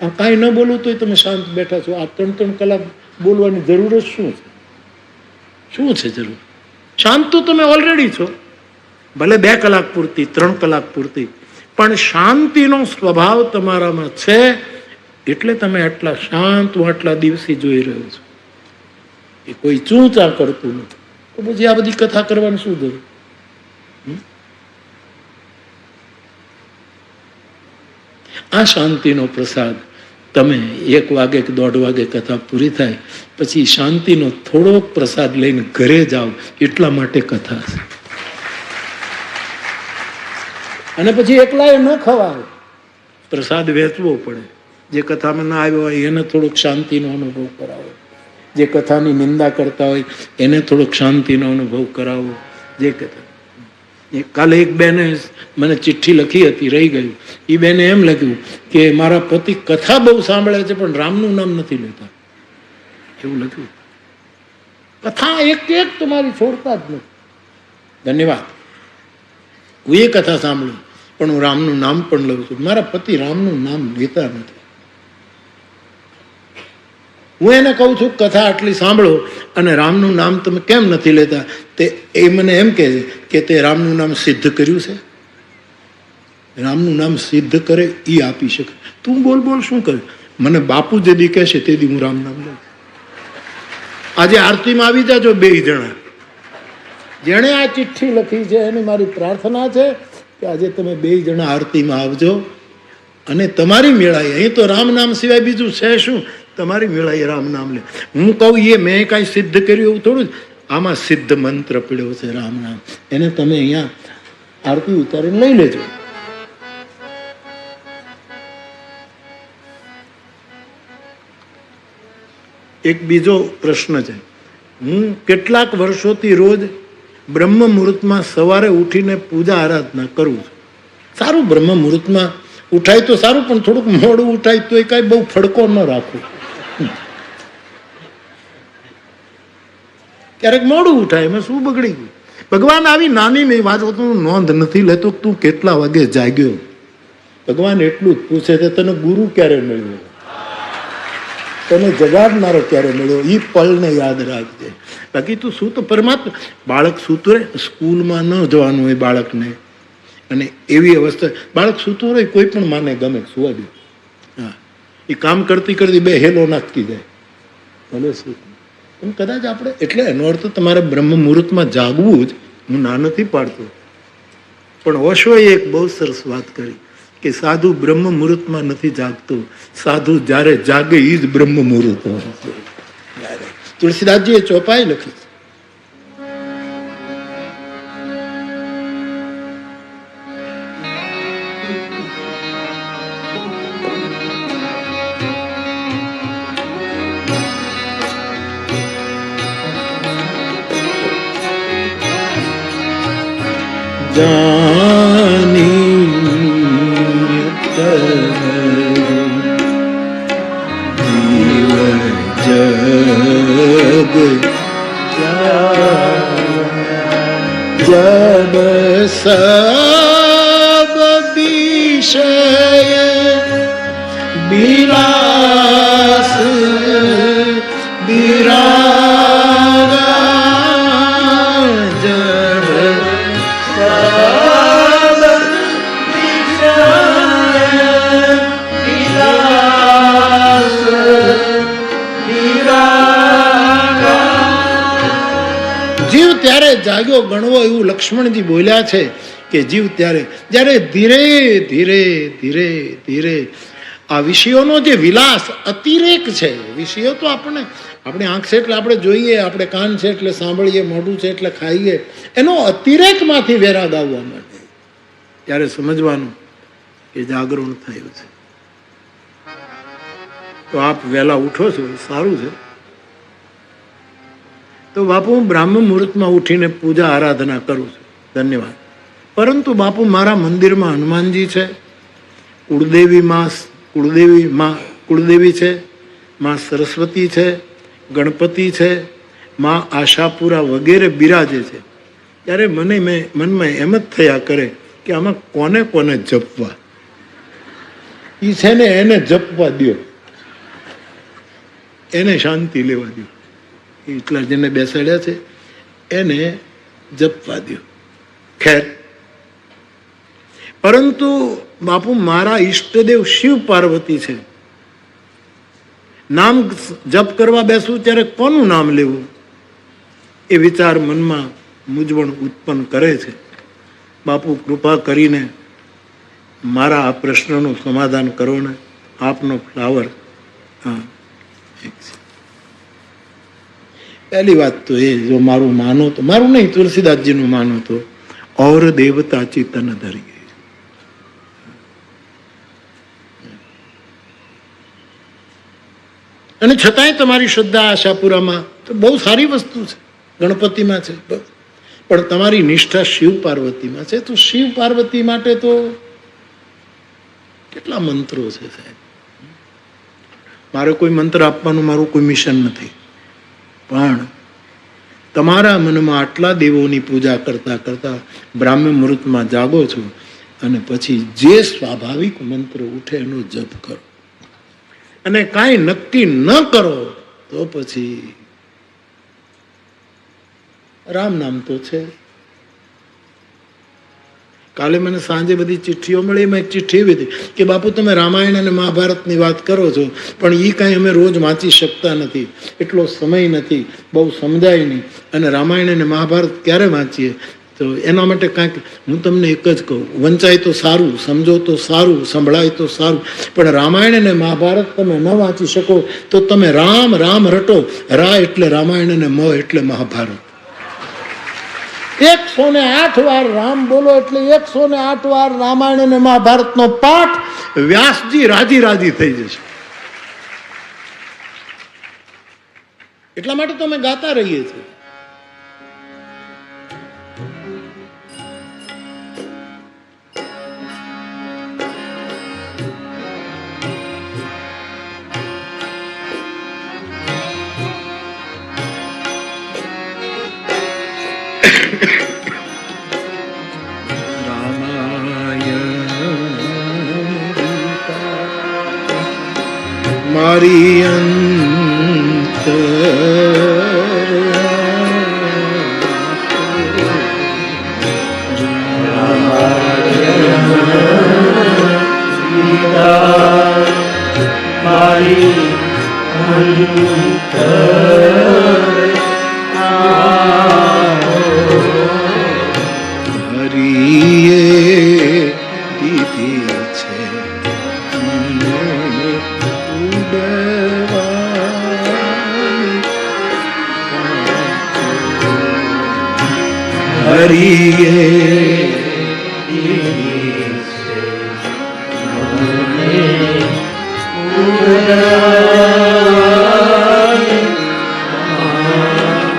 આ કાંઈ ન બોલવું તોય તમે શાંત બેઠા છો. આ 3-3 કલાક બોલવાની જરૂર જ શું છે? શું છે જરૂર? શાંત તો તમે ઓલરેડી છો, ભલે 2 કલાક પૂરતી, 3 કલાક પૂરતી, પણ શાંતિનો સ્વભાવ તમારામાં છે એટલે તમે આટલા શાંત આટલા દિવસથી જોઈ રહ્યો છો. એ કોઈ ચૂંચા કરતું નથી, તો પછી આ બધી કથા કરવાની શું જરૂર? આ શાંતિનો પ્રસાદ તમે 1 વાગે કે 1:30 વાગે કથા પૂરી થાય પછી શાંતિનો થોડોક પ્રસાદ લઈને ઘરે જાઓ, એટલા માટે કથા છે. અને પછી એકલાય ન ખવાય, પ્રસાદ વેચવો પડે. જે કથામાં ના આવ્યો હોય એને થોડોક શાંતિનો અનુભવ કરાવો, જે કથાની નિંદા કરતા હોય એને થોડોક શાંતિનો અનુભવ કરાવો. જે કથા કાલે એક બેને મને ચિઠ્ઠી લખી હતી, રહી ગયું. એ બેને એમ લખ્યું કે મારા પતિ કથા બહુ સાંભળે છે પણ રામનું નામ નથી લેતા, એવું લખ્યું. કથા એક તમારી છોડતા જ નથી. ધન્યવાદ. હું એ કથા સાંભળું પણ હું રામનું નામ પણ લઉં છું. મારા પતિ રામનું નામ લેતા નથી. હું એને કહું છું કથા આટલી સાંભળો અને રામનું નામ તમે કેમ નથી લેતા? તે એ મને એમ કહે છે કે તે રામનું નામ સિદ્ધ કર્યું છે. રામનું નામ સિદ્ધ કરે એ આપી શકે. તું બોલ શું કરે? મને બાપુ જે દી કહેશે તે દી હું રામ નામ લઉં. આજે આરતીમાં આવી જાજો 2 જણા. જેણે આ ચિઠ્ઠી લખી છે એની મારી પ્રાર્થના છે કે આજે તમે 2 જણા આરતીમાં આવજો અને તમારી મેળાએ, અહીં તો રામ નામ સિવાય બીજું છે શું? તમારી મેળાએ રામ નામ લે. હું કહું એ મેં કાંઈ સિદ્ધ કર્યું એવું થોડું જ. આમાં સિદ્ધ મંત્ર પીડ્યો છે રામ નામ, એને તમે અહીંયા આરતી ઉતારીને લઈ લેજો. એક બીજો પ્રશ્ન છે. હું કેટલાક વર્ષોથી રોજ બ્રહ્મ મુહૂર્તમાં સવારે ઉઠીને પૂજા આરાધના કરું છું. સારું, બ્રહ્મ મુહૂર્તમાં ઉઠાય તો સારું, પણ થોડુંક મોડું ઉઠાય તો એ કાંઈ બહુ ફડકો ન રાખો. ક્યારેક મોડું ઉઠાય, એમાં શું બગડી ગયું? ભગવાન આવી નાની નહીં વાતો નોંધ નથી લેતો તું કેટલા વાગે જાગ્યો. ભગવાન એટલું જ પૂછે છે તને ગુરુ ક્યારે મળ્યો, તને જગાડનારો ક્યારે મળ્યો, એ પળને યાદ રાખજે. બાકી તું શું તો પરમાત્મા. બાળક સૂતું રહે, સ્કૂલમાં ન જવાનું હોય બાળકને, અને એવી અવસ્થા બાળક સૂતું રહે કોઈ પણ માને ગમે સુવા દે. હા, એ કામ કરતી 2 હેલો નાખી જાય, ભલે શું. એમ કદાચ આપણે એટલે એનો અર્થ તમારે બ્રહ્મ મુહૂર્તમાં જાગવું જ. હું ના નથી પાડતો, પણ ઓશોએ એક બહુ સરસ વાત કરી કે સાધુ બ્રહ્મ મુહૂર્તમાં નથી જાગતો, સાધુ જ્યારે જાગે એ જ બ્રહ્મ મુહૂર્ત. તુલસીદાસજીએ ચોપાઈ લખી. जब सब विषय विलास विरागा जब सब ત્યારે જાગ્યો ગણવો એવું લક્ષ્મણજી બોલ્યા છે કે જીવ ત્યારે જ્યારે ધીરે ધીરે ધીરે ધીરે આ વિષયોનો જે વિલાસ અતિરેક છે, વિષયો તો આપણી આંખ છે એટલે આપણે જોઈએ, આપણે કાન છે એટલે સાંભળીએ, મોઢું છે એટલે ખાઈએ, એનો અતિરેકમાંથી વેરાગ આવવા માટે ત્યારે સમજવાનું કે જાગરણ થયું છે. તો આપ વહેલા ઉઠો છો, સારું છે. તો બાપુ હું બ્રાહ્મ મુહૂર્તમાં ઉઠીને પૂજા આરાધના કરું છું, ધન્યવાદ. પરંતુ બાપુ મારા મંદિરમાં હનુમાનજી છે, કુળદેવી છે, માં સરસ્વતી છે, ગણપતિ છે, માં આશાપુરા વગેરે બિરાજે છે. ત્યારે મનમાં એમ જ થયા કરે કે આમાં કોને કોને જપવા, ઈ છે ને એને જપવા દો, એને શાંતિ લેવા દો, એટલા જેને બેસાડ્યા છે એને જપવા દો. ખેર, પરંતુ બાપુ મારા ઈષ્ટદેવ શિવ પાર્વતી છે. નામ જપ કરવા બેસું ત્યારે કોનું નામ લેવું એ વિચાર મનમાં મૂંઝવણ ઉત્પન્ન કરે છે. બાપુ કૃપા કરીને મારા આ પ્રશ્નનું સમાધાન કરો ને. આપનો ફ્લાવર. હા, પહેલી વાત તો એ, જો મારું માનો તો, મારું નહીં તુલસીદાસજીનું માનો તો, ઓર દેવતા ચિતન ધરી. અને છતાંય તમારી શ્રદ્ધા આશાપુરામાં તો બહુ સારી વસ્તુ છે, ગણપતિમાં છે, પણ તમારી નિષ્ઠા શિવ પાર્વતીમાં છે. તો શિવ પાર્વતી માટે તો કેટલા મંત્રો છે સાહેબ. મારે કોઈ મંત્ર આપવાનું મારું કોઈ મિશન નથી, પણ તમારા મનમાં આટલા દેવોની પૂજા કરતા કરતા બ્રાહ્મ મુહૂર્તમાં જાગો છો અને પછી જે સ્વાભાવિક મંત્ર ઉઠે એનો જપ કરો. અને કાંઈ નક્કી ન કરો તો પછી રામ નામ તો છે. કાલે મને સાંજે બધી ચિઠ્ઠીઓ મળી, એમાં એક ચિઠ્ઠી એવી હતી કે બાપુ તમે રામાયણ અને મહાભારતની વાત કરો છો, પણ એ કાંઈ અમે રોજ વાંચી શકતા નથી, એટલો સમય નથી, બહુ સમજાય નહીં, અને રામાયણ અને મહાભારત ક્યારે વાંચીએ? તો એના માટે કાંઈક હું તમને એક જ કહું, વંચાય તો સારું, સમજો તો સારું, સંભળાય તો સારું, પણ રામાયણ અને મહાભારત તમે ન વાંચી શકો તો તમે રામ રામ રટો. રા એટલે રામાયણ અને મ એટલે મહાભારત. 108 વાર રામ બોલો એટલે 108 વાર રામાયણ અને મહાભારતનો પાઠ. વ્યાસજી રાજી રાજી થઈ જશે. એટલા માટે તો અમે ગાતા રહીએ છીએ. મારી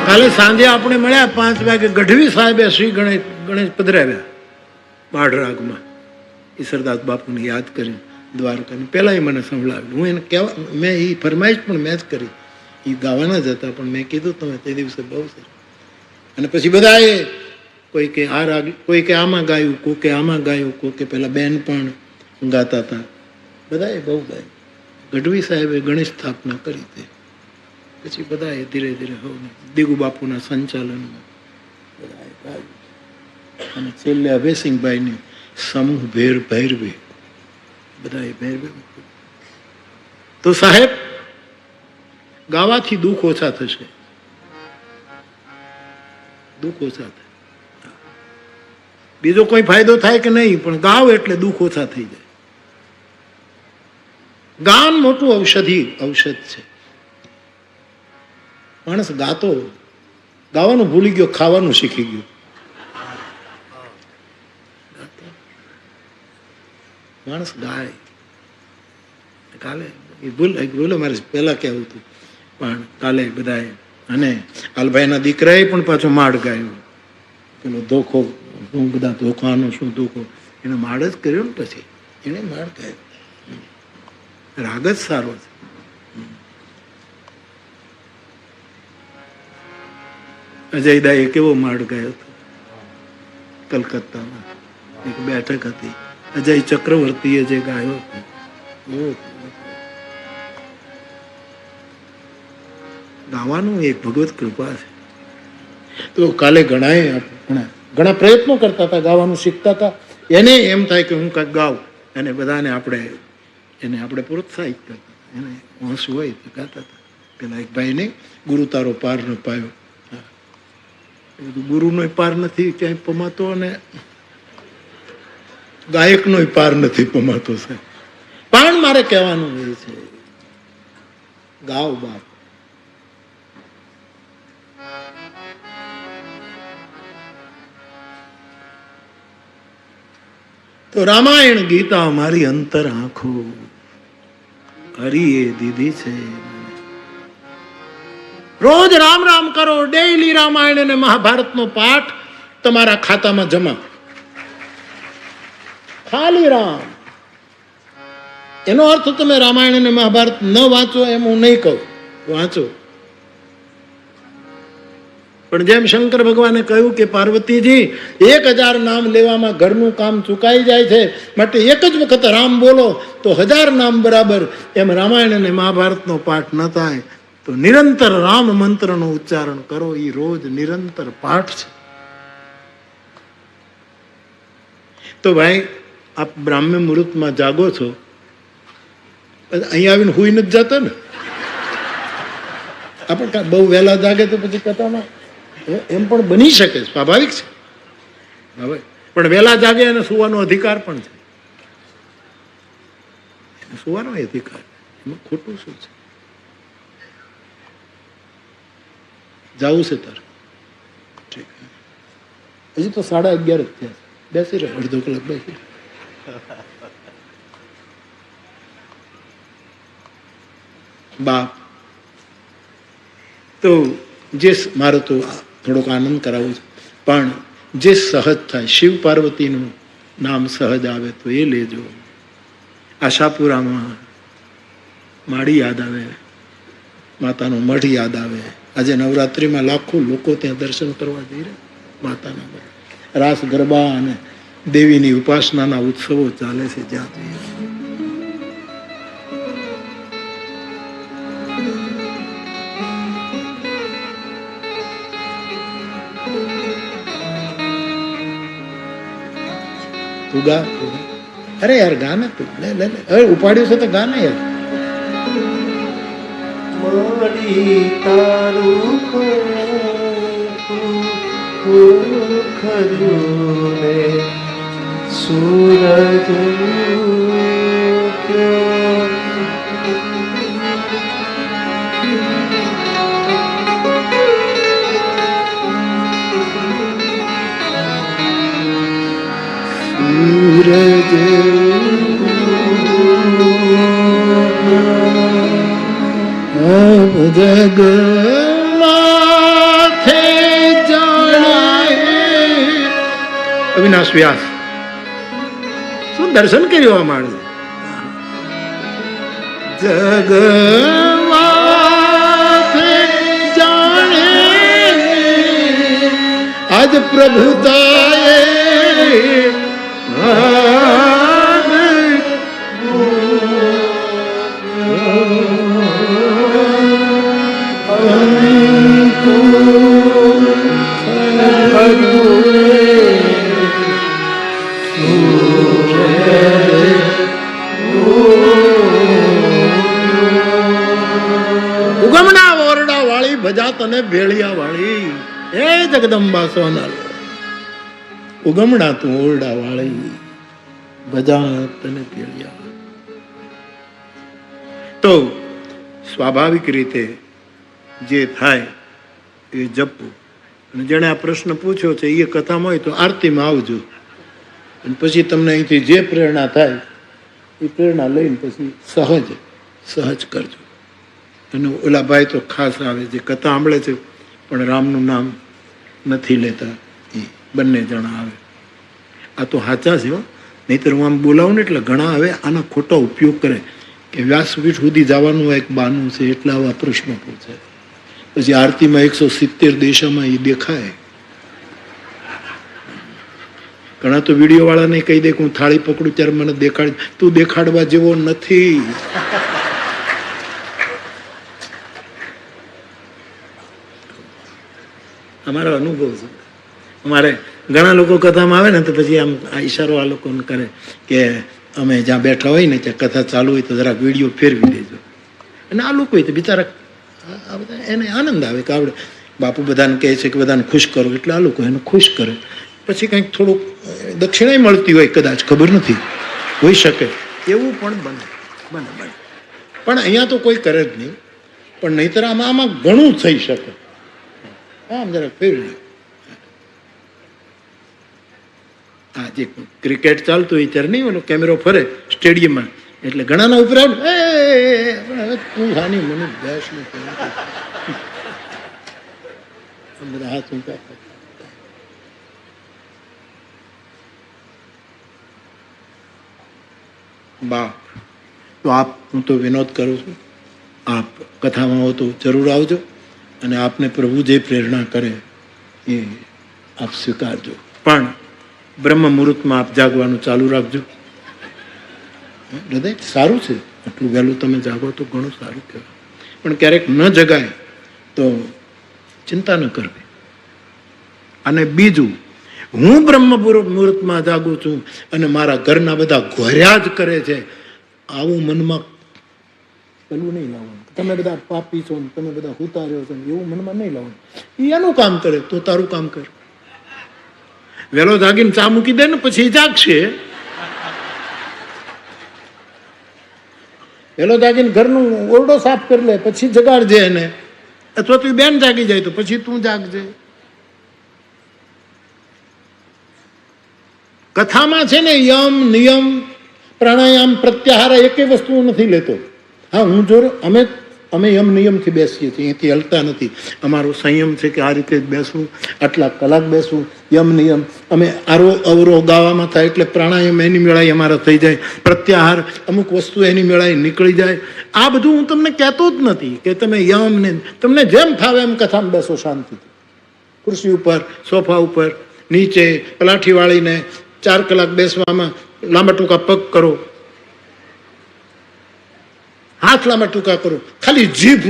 કાલે સાંજે આપણે મળ્યા 5 વાગે, ગઢવી સાહેબે શ્રી ગણેશ પધરાવ્યા બાળરાગમાં. ઈશ્વરદાસ બાપુને યાદ કરી દ્વારકાને પહેલાં મને સંભળાવ્યું. હું એને કહેવા, મેં એ ફરમાઈશ પણ મેં જ કરી, એ ગાવાના જ હતા, પણ મેં કીધું તમે તે દિવસે બહુ સરસ. અને પછી બધાએ કોઈ કે આ રાગ, કોઈ કે આમાં ગાયું, કોઈ કે આમાં ગાયું, કોઈ કે પેલા બેન પણ ગાતા હતા, બધાએ બહુ ગાયું. ગઢવી સાહેબે ગણેશ સ્થાપના કરી હતી. પછી બધાએ ધીરે ધીરે દિગુ બાપુના સંચાલનમાં બધાએ ગાયું. અને છેલ્લે અભયસિંહભાઈની સમૂહ ભૈરવે બધાએ ભૈરવે. તો સાહેબ, ગાવાથી દુઃખ ઓછા થશે. દુઃખ ઓછા થાય. બીજો કોઈ ફાયદો થાય કે નહીં, પણ ગાવ એટલે દુઃખ ઓછા થઈ જાય. ગાન મોટું ઔષધ છે. માણસ ગાવાનું ભૂલી ગયો, ખાવાનું શીખી ગયો. માણસ ગાય. કાલે ભૂલે મારે પહેલા કહેવું હતું, પણ કાલે બધાએ અને હાલભાઈના દીકરાએ પણ પાછો માળ ગાયો. પેલો ધોખો, શું બધા ધોખાનો શું ધોખો, એને માળ જ કર્યો ને. પછી એને માળ ગાયો. રાગ જ સારો છે. અજયદાએ કેવો માળ ગાયો હતો કલકત્તામાં. એક બેઠક હતી, અજય ચક્રવર્તીએ જે ગાયો હતો. ગાવાનું એક ભગવત કૃપા છે. તો કાલે ઘણા પ્રયત્નો કરતા હતા, ગાવાનું શીખતા હતા. એને એમ થાય કે હું કંઈક ગાઉં, અને બધાને આપણે પ્રોત્સાહિત કરતા હતા. એને હોશ હોય તો ગાતા હતા. પેલા એક ભાઈને ગુરુ તારો પાર ન પાયો. ગુરુનો પાર નથી ક્યાંય પમાતો, અને ગાયકનો પાર નથી પમાતો. સાહેબ પણ મારે કહેવાનું એ છે, ગાવ બાપ. તો રામાયણ ગીતા મારી અંતર આંખો હરિએ દીધી છે. રોજ રામ રામ કરો, ડેઈલી રામાયણ અને મહાભારતનો પાઠ તમારા ખાતામાં જમા. ખાલી રામ. એનો અર્થ તમે રામાયણ અને મહાભારત ન વાંચો એમ હું નહીં કહું, વાંચો. પણ જેમ શંકર ભગવાને કહ્યું કે પાર્વતીજી 1000 નામ લેવામાં ઘરનું કામ ચૂકાઈ જાય છે, માટે એક જ વખત રામ બોલો તો 1000 નામ બરાબર. એમ રામાયણ અને મહાભારતનો પાઠ ન થાય તો નિરંતર રામ મંત્રનું ઉચ્ચારણ કરો. એ રોજ નિરંતર પાઠ છે. તો ભાઈ આપ બ્રાહ્મ્ય મુહૂર્તમાં જાગો છો, અહીંયા આવીને હુઈ નથી જતા ને. આપણે બહુ વહેલા જાગે તો પછી કથામાં એમ પણ બની શકે, સ્વાભાવિક છે. હવે પણ વહેલા જાગે અને સુવાનો અધિકાર પણ છે. સુવાનો અધિકાર, એમાં ખોટું શું છે? જવું છે તારે? ઠીક. હજી તો 11:30 જ થયા. બેસી રહે, અડધો કલાક બેસી. બાપ તો જે મારો તો થોડોક આનંદ કરાવું છે, પણ જે સહજ થાય, શિવ પાર્વતીનું નામ સહજ આવે તો એ લેજો. આશાપુરામાં માળી યાદ આવે, માતાનો મઢ યાદ આવે. આજે નવરાત્રિમાં લાખો લોકો ત્યાં દર્શન કરવા જઈ રહ્યા. માતાના રાસ ગરબા અને દેવીની ઉપાસનાના ઉત્સવો ચાલે છે જ્યાં જઈએ. તું ગા. અરે યાર ગાને તું લે લે લે. હવે ઉપાડ્યું છે તો ગાને યાર. મારી તારું ખરું ને સૂરજ જગ માથે જાણે. અવિનાશ વ્યાસ શું દર્શન કર્યું આ માણસ. જગ માથે જાણે આજ પ્રભુતાએ ઉગમના ઓરડા વાળી ભજા તને ભેળિયા વાળી. એ જ જગદંબા સોનલ, ઉગમણા તું ઓરડા વાળી, ભજા તને પેળ્યા. તો સ્વાભાવિક રીતે જે થાય એ જપવું. અને જેણે આ પ્રશ્ન પૂછ્યો છે એ કથામાં હોય તો આરતીમાં આવજો, અને પછી તમને અહીંથી જે પ્રેરણા થાય એ પ્રેરણા લઈને પછી સહજ કરજો. અને ઓલા ભાઈ તો ખાસ આવે જે કથા સાંભળે છે પણ રામનું નામ નથી લેતા, એ બંને જણા આવે. આ તો સાચા છે હો, નહીંતર હું આમ બોલાવું ને એટલે ઘણા હવે આના ખોટા ઉપયોગ કરે કે વ્યાસપીઠ સુધી જવાનું એક બાનું છે એટલે આવા પ્રશ્નો પૂછે. પછી આરતીમાં 170 દેશોમાં એ દેખાય. ઘણા તો વિડીયો વાળાને કહી દે કે હું થાળી પકડું ત્યારે મને દેખાડ, તું દેખાડવા જેવો નથી. અમારો અનુભવ છે. અમારે ઘણા લોકો કથામાં આવે ને તો પછી આમ આ ઈશારો આ લોકોને કરે કે અમે જ્યાં બેઠા હોય ને ત્યાં કથા ચાલુ હોય તો જરાક વિડીયો ફેરવી દેજો. અને આ લોકો હોય તો બિચારા આ બધા એને આનંદ આવે કે આપણે બાપુ બધાને કહે છે કે બધાને ખુશ કરો, એટલે આ લોકો એને ખુશ કરે. પછી કંઈક થોડુંક દક્ષિણાય મળતી હોય, કદાચ ખબર નથી, હોઈ શકે, એવું પણ બને. પણ અહીંયા તો કોઈ કરે જ નહીં. પણ નહીંતર આમાં ઘણું થઈ શકે. આમ જરાક ફેરવી. હા, જે ક્રિકેટ ચાલતું હોય ત્યારે નહીં ઓલો કેમેરો ફરે સ્ટેડિયમમાં, એટલે ઘણાના ઉપર તું હાની મને બેસ બધા હાથ ઊંચા. બાપ તો આપ, હું તો વિનોદ કરું છું, આપ કથામાં હો તો જરૂર આવજો, અને આપને પ્રભુ જે પ્રેરણા કરે એ આપ સ્વીકારજો. પણ બ્રહ્મ મુહૂર્તમાં આપ જાગવાનું ચાલુ રાખજો. હૃદય સારું છે, આટલું વહેલું તમે જાગો તો ઘણું સારું કહેવાય. પણ ક્યારેક ન જગાય તો ચિંતા ન કરવી. અને બીજું, હું બ્રહ્મ મુહૂર્તમાં જાગું છું અને મારા ઘરના બધા ઘોર્યા જ કરે છે, આવું મનમાં પેલું નહીં લાવવાનું. તમે બધા પાપી છો ને તમે બધા ઉતાર્યો છો એવું મનમાં નહીં લાવવાનું. એનું કામ કરે તો તારું કામ કર. વહેલો જાગીને ચા મૂકી દે ને પછી જાગશે. વહેલો જાગીને ઘરનું ઓરડો સાફ કરી લે પછી જગાડજે એને, અથવા તું બેન જાગી જાય તો પછી તું જાગજે. કથામાં છે ને યમ નિયમ પ્રાણાયામ પ્રત્યાહાર એકેય વસ્તુ નથી લેતો. હા, હું જો અમે યમ નિયમથી બેસીએ છીએ, અહીંથી હલતા નથી. અમારો સંયમ છે કે આ રીતે જ બેસવું, આટલા કલાક બેસવું, યમ નિયમ. અમે અવરોહ ગાવામાં થાય એટલે પ્રાણાયામ એની મેળાએ અમારા થઈ જાય, પ્રત્યાહાર અમુક વસ્તુ એની મેળાએ નીકળી જાય. આ બધું હું તમને કહેતો જ નથી કે તમે યમ ને તમને જેમ ફાવે એમ કથામાં બેસો શાંતિથી, ખુરશી ઉપર, સોફા ઉપર, નીચે પલાઠી વાળીને 4 કલાક બેસવામાં લાંબા ટૂંકા પગ કરો, હાથ લાંબા ટૂંકા કરો, ખાલી જીભ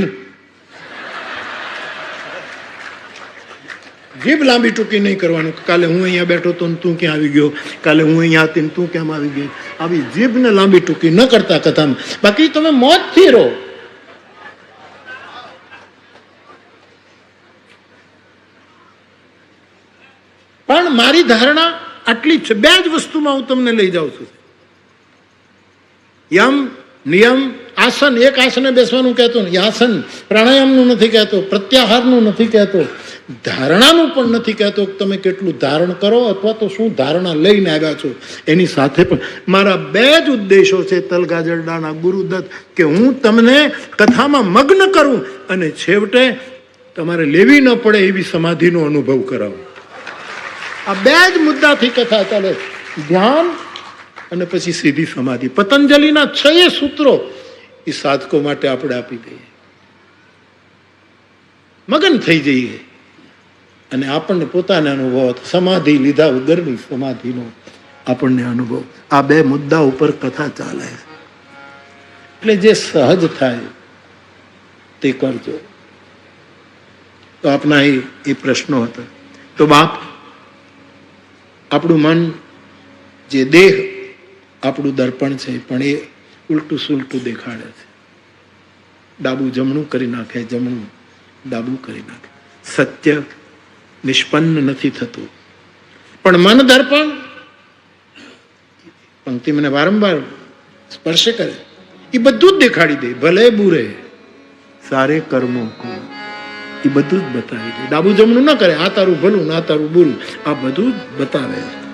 લાંબી ટૂંકી નહીં કરવાનું. કાલે હું અહીંયા બેઠો તો તું ક્યાં આવી ગયો, કાલે હું અહીંયા હતી ને તું કેમ આવી ગઈ, આવી જીભને લાંબી ટૂંકી ન કરતા કથામાં. બાકી તમે મોજથી રહો. પણ મારી ધારણા આટલી છે. 2 જ વસ્તુમાં હું તમને લઈ જાઉં છું. યમ નિયમ આસન. એક આસને બેસવાનું કહેતો નથી, આસન પ્રાણાયામનું નથી કહેતો, પ્રત્યાહારનું નથી કહેતો, ધારણાનું પણ નથી કહેતો કે તમે કેટલું ધારણ કરો અથવા તો શું ધારણા લઈને આવ્યા છો. એની સાથે પણ મારા 2 જ ઉદ્દેશો છે તલગાજરડાના ગુરુદત્ત, કે હું તમને કથામાં મગ્ન કરું અને છેવટે તમારે લેવી ન પડે એવી સમાધિનો અનુભવ કરાવું. આ 2 જ મુદ્દાથી કથા ચાલે. ધ્યાન અને પછી સીધી સમાધિ. પતંજલિના 6 સૂત્રો એ સાધકો માટે આપણે આપી દઈએ, મગન થઈ જઈએ અને આપણને પોતાને અનુભવ, સમાધિ લીધા વગરની સમાધિનો આપણને અનુભવ. આ 2 મુદ્દા ઉપર કથા ચાલે. એટલે જે સહજ થાય તે કરજો. તો આપના એ પ્રશ્નો હતા. તો બાપ, આપણું મન, જે દેહ આપણું દર્પણ છે, પણ એ ઉલટું સુલટું દેખાડે છે. ડાબું જમણું કરી નાખે, જમણું ડાબું કરી નાખે. સત્ય નિષ્પન્ન નથી થતું. પણ મન દર્પણ પંક્તિ મને વારંવાર સ્પર્શ કરે, એ બધું જ દેખાડી દે. ભલે બુરે સારે કર્મો કો, એ બધું જ બતાવી દે. ડાબું જમણું ન કરે, આ તારું ભલું ના તારું બુરું, આ બધું જ બતાવે છે.